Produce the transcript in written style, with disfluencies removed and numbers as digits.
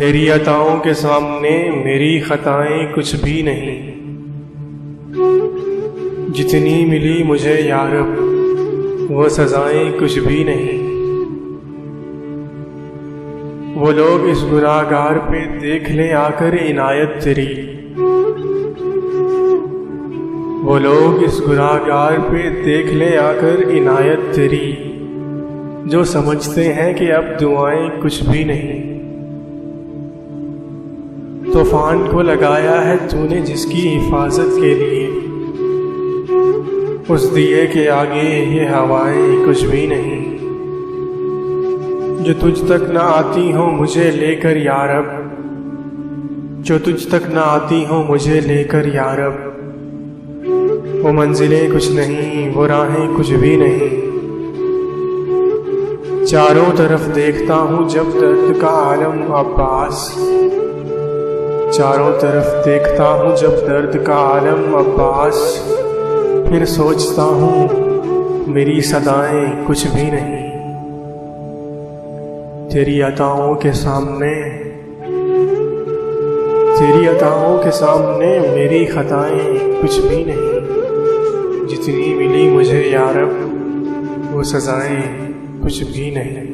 तेरी अताओं के सामने मेरी खताएं कुछ भी नहीं। जितनी मिली मुझे यारब वो सजाएं कुछ भी नहीं। वो लोग इस गुनाहगार पे देख ले आकर इनायत तेरी। वो लोग इस गुनाहगार पे देख ले आकर इनायत तेरी, जो समझते हैं कि अब दुआएं कुछ भी नहीं। तूफान को लगाया है तूने जिसकी हिफाजत के लिए, उस दिए के आगे ये हवाएं कुछ भी नहीं। जो तुझ तक न आती हो मुझे लेकर यारब, जो तुझ तक न आती हो मुझे लेकर यारब, वो मंजिलें कुछ नहीं, वो राहें कुछ भी नहीं। चारों तरफ देखता हूँ जब दर्द का आलम अब्बास, चारों तरफ देखता हूँ जब दर्द का आलम अब्बास, फिर सोचता हूँ मेरी सदाएं कुछ भी नहीं। तेरी अताओं के सामने, तेरी अताओं के सामने मेरी खताएं कुछ भी नहीं। जितनी मिली मुझे यारब वो सजाएं कुछ भी नहीं।